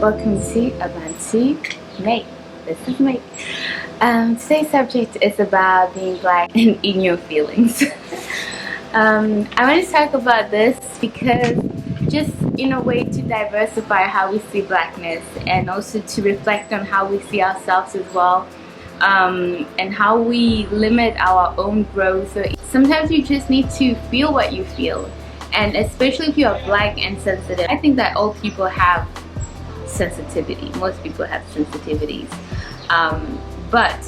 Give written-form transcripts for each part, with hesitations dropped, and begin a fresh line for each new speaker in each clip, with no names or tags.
Welcome to Abantu Make. This is Make. Today's subject is about being black and in your feelings. I want to talk about this because just in a way to diversify how we see blackness and also to reflect on how we see ourselves as well, and how we limit our own growth. So sometimes you just need to feel what you feel, and especially if you are black and sensitive. I think that all people have sensitivity. Most people have sensitivities, but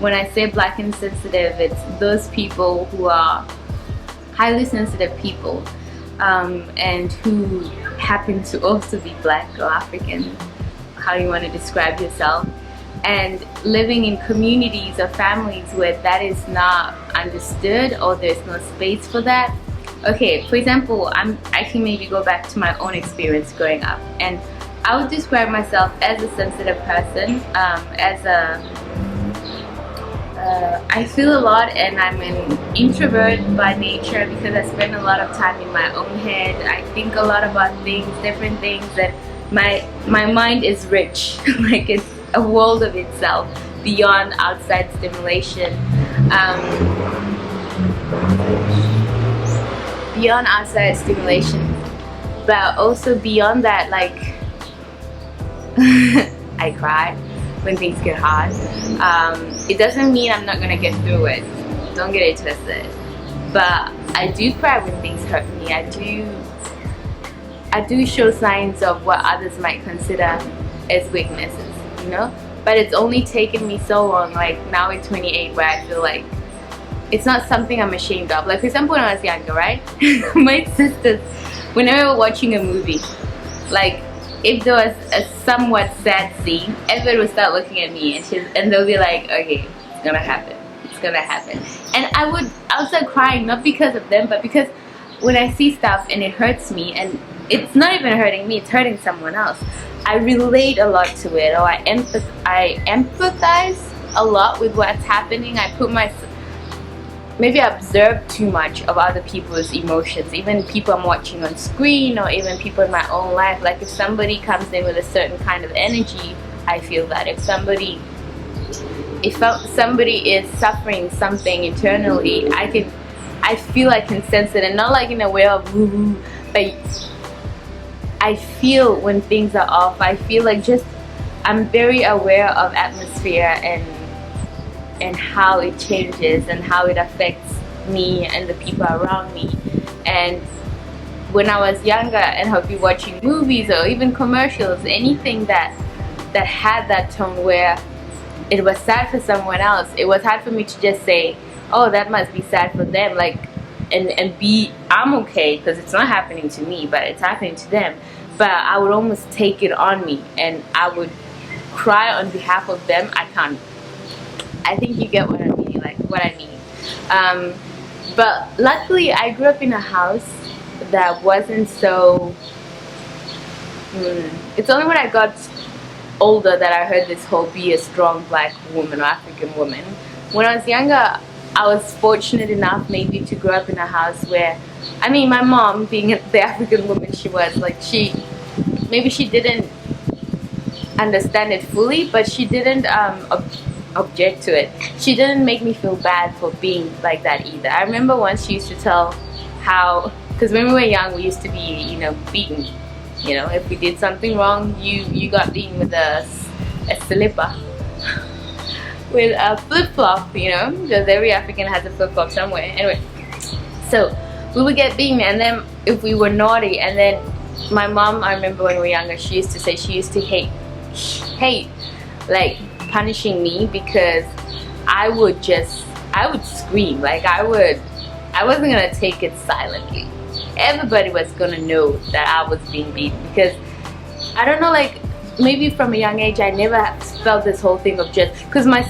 when I say black and sensitive, it's those people who are highly sensitive people, and who happen to also be black or African, how you want to describe yourself, and living in communities or families where that is not understood or there's no space for that. Okay, for example, I can maybe go back to my own experience growing up, and I would describe myself as a sensitive person, I feel a lot, and I'm an introvert by nature because I spend a lot of time in my own head. I think a lot about things, different things, and my mind is rich. Like it's a world of itself beyond outside stimulation. Beyond outside stimulation, but also beyond that, like I cry when things get hard. It doesn't mean I'm not gonna get through it, don't get it twisted, but I do cry when things hurt me. I do show signs of what others might consider as weaknesses, you know, but it's only taken me so long, like now at 28, where I feel like it's not something I'm ashamed of. Like for example, when I was younger, right? My sisters, whenever we were watching a movie, like if there was a somewhat sad scene, everyone would start looking at me, and they'll be like, okay, it's gonna happen, and I would start crying, not because of them, but because when I see stuff and it hurts me, and it's not even hurting me, it's hurting someone else, I relate a lot to it, or I empathize a lot with what's happening. Maybe I observe too much of other people's emotions, even people I'm watching on screen, or even people in my own life. Like if somebody comes in with a certain kind of energy, I feel that. If somebody is suffering something internally, I feel I can sense it, and not like in a way of woo-woo, but I feel when things are off. I feel like I'm very aware of atmosphere and how it changes and how it affects me and the people around me. And when I was younger and I'd be watching movies or even commercials, anything that had that tone where it was sad for someone else, it was hard for me to just say, oh, that must be sad for them, like, and I'm okay because it's not happening to me, but it's happening to them. But I would almost take it on me, and I would cry on behalf of them. I think you get what I mean, like what I mean. But luckily I grew up in a house that wasn't so, it's only when I got older that I heard this whole be a strong black woman or African woman. When I was younger, I was fortunate enough maybe to grow up in a house where, I mean, my mom, being the African woman she was, like maybe she didn't understand it fully, but she didn't object to it. She didn't make me feel bad for being like that either. I remember once she used to tell how, because when we were young we used to be, you know, beaten. You know, if we did something wrong, you got beaten with a slipper, with a flip-flop, you know, because every African has a flip-flop somewhere. Anyway, so we would get beaten, and then if we were naughty, and then my mom, I remember when we were younger, she used to say she used to hate like punishing me, because I would scream. Like I wasn't gonna take it silently. Everybody was gonna know that I was being beaten, because I don't know, like maybe from a young age I never felt this whole thing of just, because my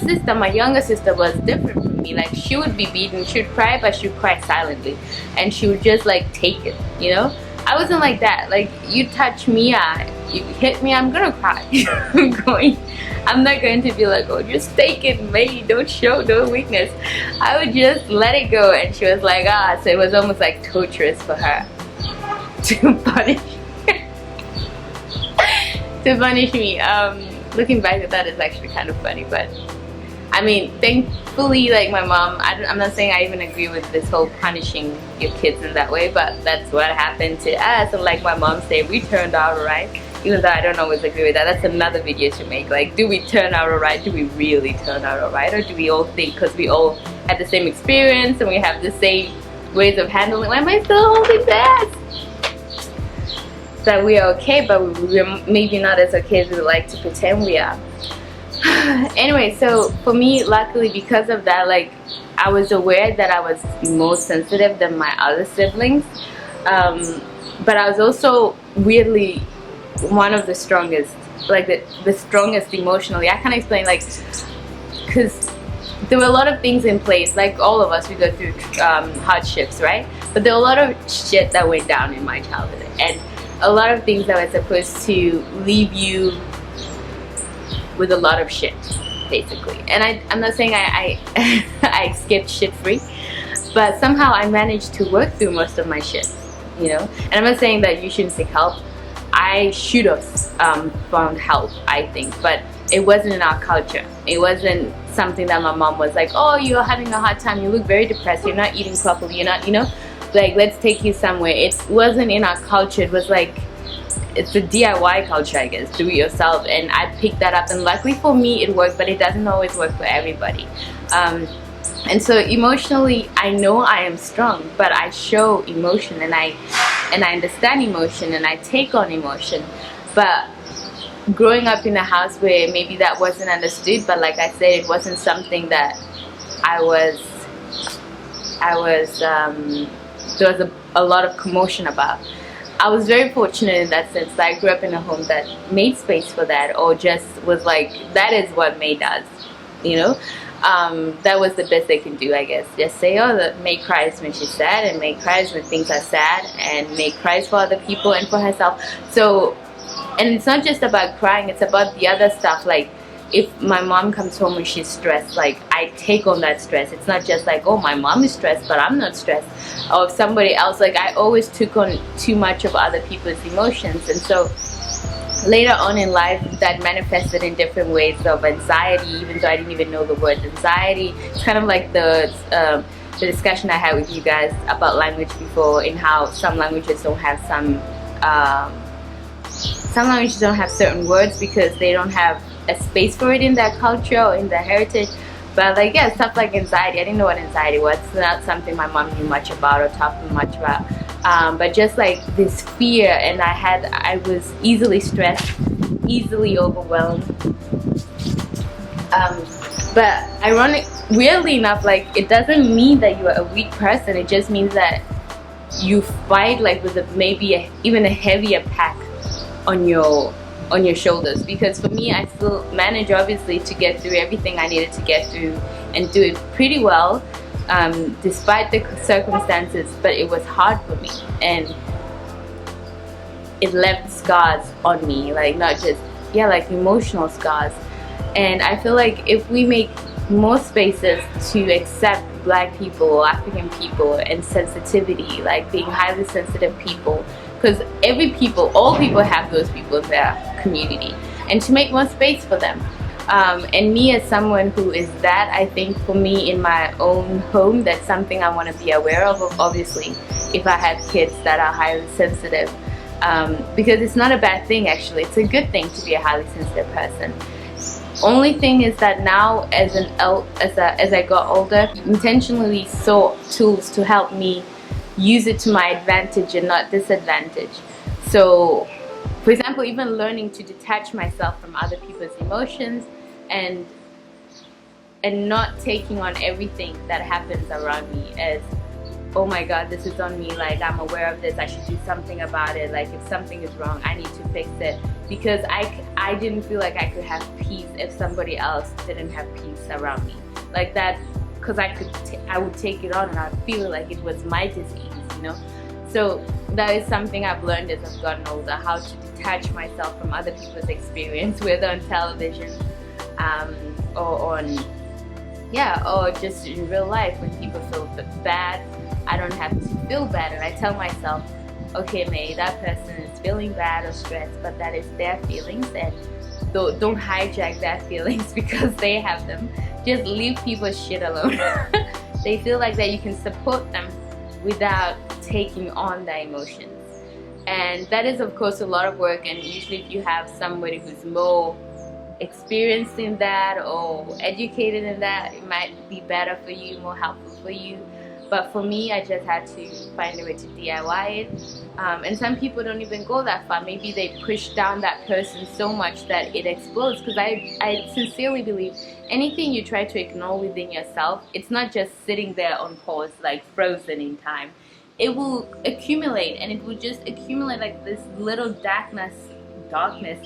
younger sister was different from me. Like she would be beaten, she would cry, but she would cry silently, and she would just like take it, you know. I wasn't like that. Like you touch me, you hit me, I'm gonna cry. I'm not going to be like, oh, just take it, mate, don't show no weakness. I would just let it go, and she was like, so it was almost like torturous for her to punish to punish me. Looking back at that is actually kind of funny, but I mean, thankfully, like my mom, I'm not saying I even agree with this whole punishing your kids in that way, but that's what happened to us. And like my mom said, we turned out alright, even though I don't always agree with that. That's another video to make. Like, do we turn out alright? Do we really turn out alright? Or do we all think because we all had the same experience and we have the same ways of handling, why am I still holding that? That we are okay, but we're maybe not as okay as we like to pretend we are. Anyway, so for me, luckily because of that, like I was aware that I was more sensitive than my other siblings, but I was also weirdly one of the strongest, like the strongest emotionally. I can't explain, like, because there were a lot of things in place, like all of us, we go through hardships, right? But there were a lot of shit that went down in my childhood, and a lot of things that were supposed to leave you with a lot of shit, basically. And I'm not saying I I escaped shit free, but somehow I managed to work through most of my shit, you know. And I'm not saying that you shouldn't seek help. I should have found help, I think, but it wasn't in our culture. It wasn't something that my mom was like, oh, you're having a hard time, you look very depressed, you're not eating properly, you're not, you know, like, let's take you somewhere. It wasn't in our culture. It was like, it's a DIY culture, I guess, do it yourself. And I picked that up, and luckily for me it worked, but it doesn't always work for everybody. And so emotionally, I know I am strong, but I show emotion, and I understand emotion, and I take on emotion. But growing up in a house where maybe that wasn't understood, but like I said, it wasn't something that there was a lot of commotion about. I was very fortunate in that sense that I grew up in a home that made space for that, or just was like, that is what made us, you know. That was the best they can do, I guess. Just say, oh, May cries when she's sad, and May cries when things are sad, and May cries for other people and for herself. So, and it's not just about crying, it's about the other stuff. Like, if my mom comes home and she's stressed, like, I take on that stress. It's not just like, oh, my mom is stressed, but I'm not stressed. Or if somebody else, like, I always took on too much of other people's emotions. And so later on in life, that manifested in different ways of anxiety, even though I didn't even know the word anxiety. It's kind of like the discussion I had with you guys about language before, in how some languages don't have some languages don't have certain words because they don't have a space for it in their culture or in their heritage. But like, yeah, stuff like anxiety, I didn't know what anxiety was. It's not something my mom knew much about or taught me much about. But just like this fear, and I was easily stressed, easily overwhelmed. But weirdly enough, like, it doesn't mean that you're a weak person. It just means that you fight like with even a heavier pack on your shoulders. Because for me, I still managed, obviously, to get through everything I needed to get through and do it pretty well, despite the circumstances. But it was hard for me, and it left scars on me, like, not just, yeah, like emotional scars. And I feel like if we make more spaces to accept Black people or African people and sensitivity, like being highly sensitive people, because all people have those people in their community, and to make more space for them. And me as someone who is that, I think for me in my own home, that's something I want to be aware of, obviously, if I have kids that are highly sensitive. Because it's not a bad thing, actually. It's a good thing to be a highly sensitive person. Only thing is that now, as I got older, intentionally sought tools to help me use it to my advantage and not disadvantage. So, for example, even learning to detach myself from other people's emotions and not taking on everything that happens around me as, oh my god, this is on me, like, I'm aware of this, I should do something about it, like, if something is wrong, I need to fix it. Because I didn't feel like I could have peace if somebody else didn't have peace around me. Like that, because I would take it on and I'd feel like it was my disease, you know? So that is something I've learned as I've gotten older, how to detach myself from other people's experience, whether on television, or just in real life. When people feel bad, I don't have to feel bad, and I tell myself, okay, maybe that person is feeling bad or stressed, but that is their feelings, and don't hijack their feelings because they have them. Just leave people's shit alone. They feel like that you can support them without taking on their emotions. And that is of course a lot of work, and usually if you have somebody who's more experienced in that or educated in that, it might be better for you, more helpful for you. But for me, I just had to find a way to DIY it. And some people don't even go that far. Maybe they push down that person so much that it explodes. Because I sincerely believe anything you try to ignore within yourself, it's not just sitting there on pause, like frozen in time. It will accumulate, and it will just accumulate like this little darkness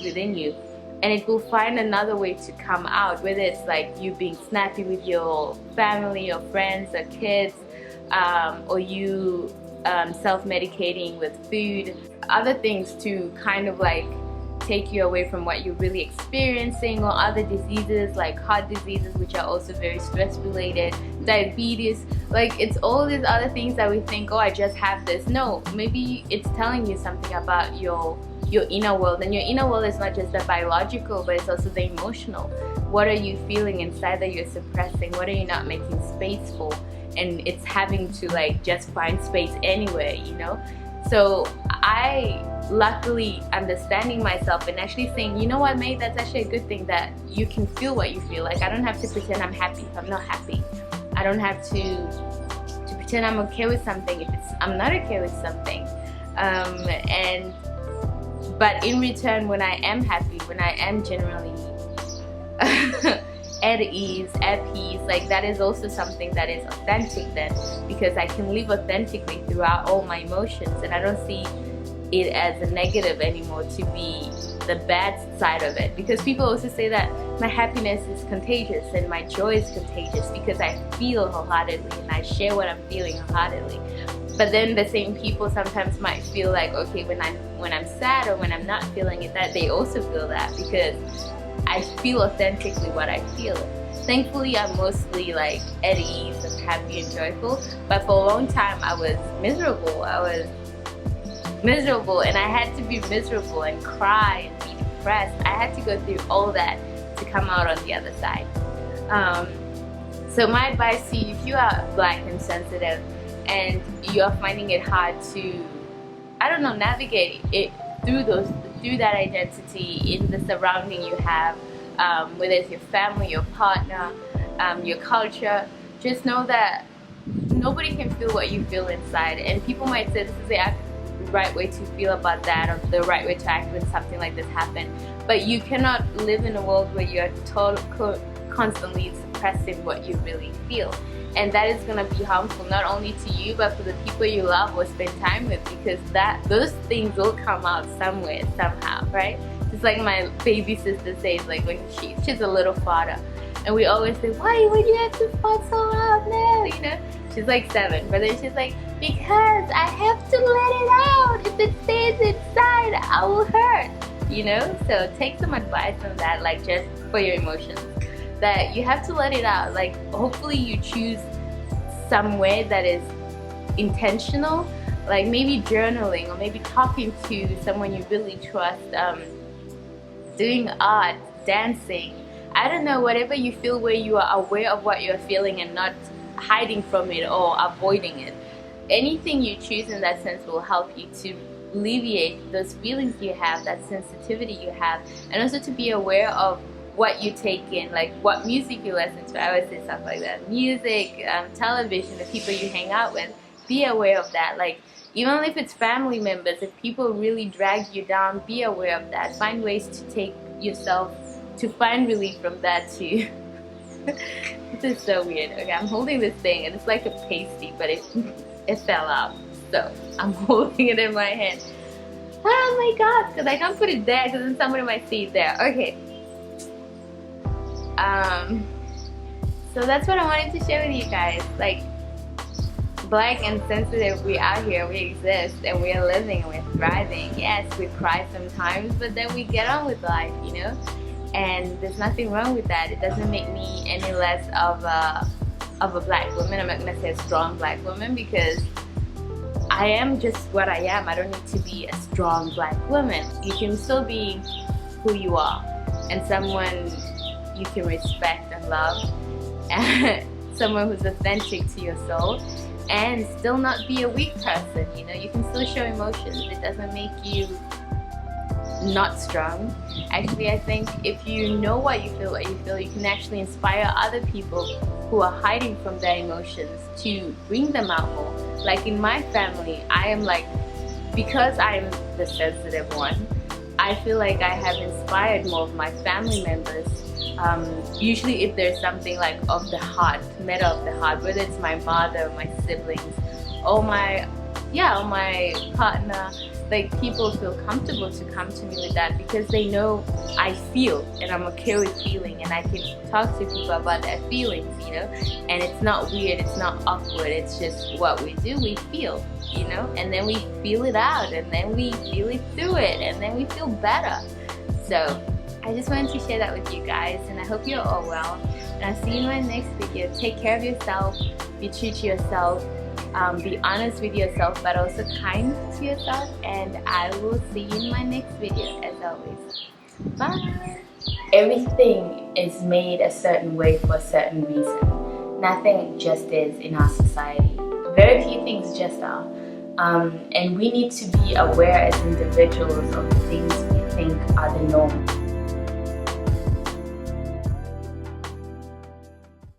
within you. And it will find another way to come out, whether it's like you being snappy with your family or friends or kids, or you self-medicating with food, other things to kind of like take you away from what you're really experiencing, or other diseases like heart diseases, which are also very stress related, diabetes. Like, it's all these other things that we think, oh, I just have this. No, maybe it's telling you something about your inner world, and your inner world is not just the biological, but it's also the emotional. What are you feeling inside that you're suppressing? What are you not making space for? And it's having to like just find space anywhere, you know. So I luckily understanding myself and actually saying, you know what, mate, that's actually a good thing that you can feel what you feel. Like, I don't have to pretend I'm happy if I'm not happy. I don't have to pretend I'm okay with something if I'm not okay with something. But in return, when I am happy, when I am generally at ease, at peace, like, that is also something that is authentic then, because I can live authentically throughout all my emotions, and I don't see it as a negative anymore to be the bad side of it. Because people also say that my happiness is contagious and my joy is contagious because I feel wholeheartedly and I share what I'm feeling wholeheartedly. But then the same people sometimes might feel like, okay, when I'm sad or when I'm not feeling it, that they also feel that, because I feel authentically what I feel. Thankfully, I'm mostly like at ease and happy and joyful, but for a long time I was miserable. And I had to be miserable and cry and be depressed. I had to go through all that to come out on the other side. So my advice to you, if you are Black and sensitive and you are finding it hard to, I don't know, navigate it through that identity in the surrounding you have, whether it's your family, your partner, your culture, just know that nobody can feel what you feel inside. And people might say this is the right way to feel about that, or the right way to act when something like this happens. But you cannot live in a world where you're constantly suppressing what you really feel. And that is going to be harmful not only to you, but for the people you love or spend time with, because those things will come out somewhere, somehow, right? Just like my baby sister says, like, when she's a little farter, and we always say, why would you have to fart so loud now, you know? She's like 7, but then she's like, because I have to let it out. If it stays inside, I will hurt, you know? So take some advice on that, like, just for your emotions, that you have to let it out. Like, hopefully you choose somewhere that is intentional, like maybe journaling, or maybe talking to someone you really trust, doing art, dancing, I don't know, whatever you feel, where you are aware of what you're feeling and not hiding from it or avoiding it. Anything you choose in that sense will help you to alleviate those feelings you have, that sensitivity you have, and also to be aware of what you take in, like what music you listen to. I always say stuff like that. Music, television, the people you hang out with, be aware of that. Like, even if it's family members, if people really drag you down, be aware of that. Find ways to take yourself, to find relief from that too. This is so weird. Okay, I'm holding this thing and it's like a pasty, but it fell out. So I'm holding it in my hand. Oh my god, because I can't put it there because then somebody might see it there. Okay. So that's what I wanted to share with you guys. Like, Black and sensitive, we are here, we exist, and we are living, we're thriving. Yes, we cry sometimes, but then we get on with life, you know? And there's nothing wrong with that. It doesn't make me any less of a Black woman. I'm not gonna say a strong Black woman, because I am just what I am. I don't need to be a strong black woman. You can still be who you are, and someone you can respect and love, and someone who's authentic to your soul, and still not be a weak person. You know, you can still show emotions. It doesn't make you not strong. Actually, I think if you know what you feel, you can actually inspire other people who are hiding from their emotions to bring them out more. Like in my family, I am like, because I'm the sensitive one, I feel like I have inspired more of my family members. Usually if there's something like of the heart, matter of the heart, whether it's my mother, my siblings, or my partner, like people feel comfortable to come to me with that because they know I feel and I'm okay with feeling, and I can talk to people about their feelings, you know, and it's not weird, it's not awkward, it's just what we do, we feel, you know, and then we feel it out, and then we feel it through it, and then we feel better. So I just wanted to share that with you guys, and I hope you're all well, and I'll see you in my next video. Take care of yourself, be true to yourself, be honest with yourself, but also kind to yourself, and I will see you in my next video as always. Bye! Everything is made a certain way for a certain reason. Nothing just is in our society. Very few things just are. And we need to be aware as individuals of the things we think are the norm.